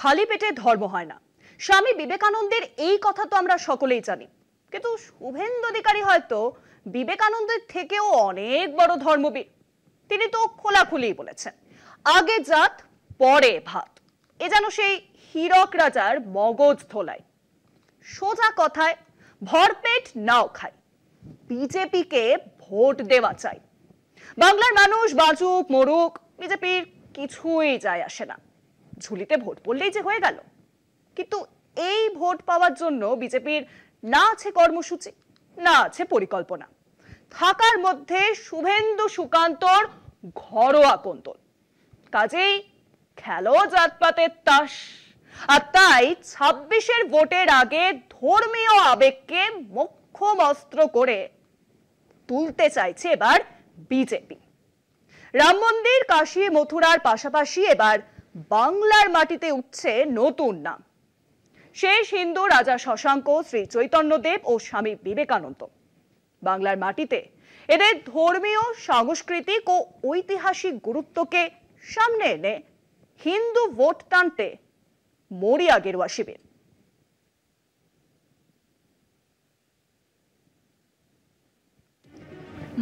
খালি পেটে ধর্ম হয় না। স্বামী বিবেকানন্দের এই কথা তো আমরা সকলেই জানি, কিন্তু শুভেন্দু অধিকারী হয়তো বিবেকানন্দের থেকেও অনেক বড় ধর্মবীর। তিনি তো খোলাখুলি বলেছেন, আগে জাত পরে ভাত। এ যেন সেই হীরক রাজার মগজ ধোলাই। সোজা কথায় ভরপেট নাও খাই, বিজেপিকে ভোট দেওয়া চাই। বাংলার মানুষ বাঁচুক মরুক, বিজেপির কিছুই যায় আসে না, ঝুলিতে ভোট পড়লেই যে হয়ে গেল। কিন্তু এই ভোট পাওয়ার জন্য বিজেপির না আছে কর্মসূচি, না আছে পরিকল্পনা, থাকার মধ্যে শুভেন্দু সুকান্তর ঘরোয়া কোন্দল। কাজেই খেলো জাতপাতের তাস। আর তাই 26-এর ভোটের আগে ধর্মীয় আবেগকে মোক্ষম অস্ত্র করে তুলতে চাইছে এবার বিজেপি। রাম মন্দির, কাশী, মথুরার পাশাপাশি এবার বাংলার মাটিতে উঠছে নতুন নাম, শেষ হিন্দু রাজা শশাঙ্ক, শ্রী চৈতন্যদেব ও স্বামী বিবেকানন্দ। বাংলার মাটিতে এদের ধর্মীয়, সাংস্কৃতিক ও ঐতিহাসিক গুরুত্বকে সামনে এনে হিন্দু ভোট টানতে মরিয়া গেরুয়া শিবির।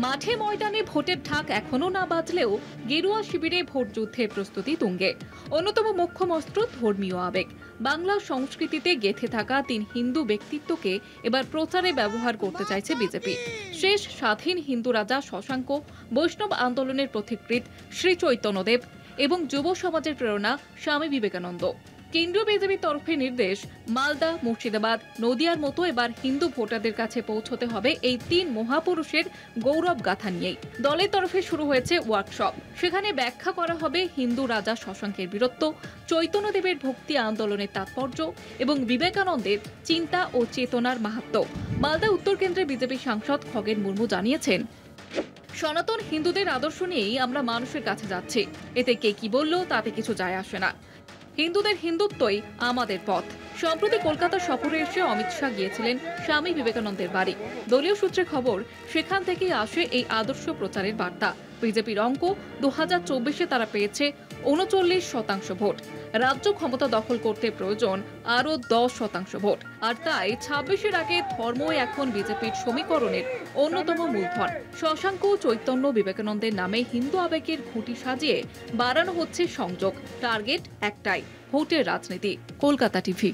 মাঠে ময়দানে ভোটের ঢাক এখনো না বাজলেও গেরুয়া শিবিরে ভোট যুদ্ধের প্রস্তুতি তুঙ্গে। অন্যতম মোক্ষম অস্ত্র ধর্মীয় আবেগ। বাংলার সংস্কৃতিতে গেঁথে থাকা 3 হিন্দু ব্যক্তিত্বকে এবার প্রচারে ব্যবহার করতে চাইছে বিজেপি। শেষ স্বাধীন হিন্দু রাজা শশাঙ্ক, বৈষ্ণব আন্দোলনের পথিকৃৎ শ্রী চৈতন্যদেব এবং যুব সমাজের প্রেরণা স্বামী বিবেকানন্দ। কেন্দ্রীয় বিজেপির তরফে নির্দেশ, মালদা, মুর্শিদাবাদ, নদিয়ার মতো এবার হিন্দু ভোটারদের কাছে পৌঁছতে হবে এই 3 মহাপুরুষের গৌরব গাথা নিয়েই। দলের তরফে শুরু হয়েছে ওয়ার্কশপ। সেখানে ব্যাখ্যা করা হবে হিন্দু রাজা শশাঙ্কের বীরত্ব, চৈতন্যদেবের ভক্তি আন্দোলনের তাৎপর্য এবং বিবেকানন্দের চিন্তা ও চেতনার মাহাত্ম্য। মালদা উত্তর কেন্দ্রের বিজেপি সাংসদ খগেন মুর্মু জানিয়েছেন, সনাতন হিন্দুদের আদর্শ নিয়েই আমরা মানুষের কাছে যাচ্ছি। এতে কে কি বলল তাতে কিছু যায় আসে না। হিন্দুদের হিন্দুত্বই আমাদের পথ। সম্প্রতি কলকাতা সফরে এসে অমিত শাহ গিয়েছিলেন স্বামী বিবেকানন্দের বাড়ি। দলীয় সূত্রে খবর, সেখান থেকেই আসে এই আদর্শ প্রচারের বার্তা। বিজেপির অঙ্ক, 2024-এ তারা পেয়েছে 39% ভোট। রাজ্য ক্ষমতা দখল করতে প্রয়োজন আরও 10% ভোট। আর তাই 26-এর আগে ধর্মই এখন বিজেপির সমীকরণের অন্যতম মূলধন। শশাঙ্ক, চৈতন্য, বিবেকানন্দের নামে হিন্দু আবেগের খুঁটি সাজিয়ে বাড়ানো হচ্ছে সংযোগ। টার্গেট একটাই, ভোটের রাজনীতি। কলকাতা টিভি।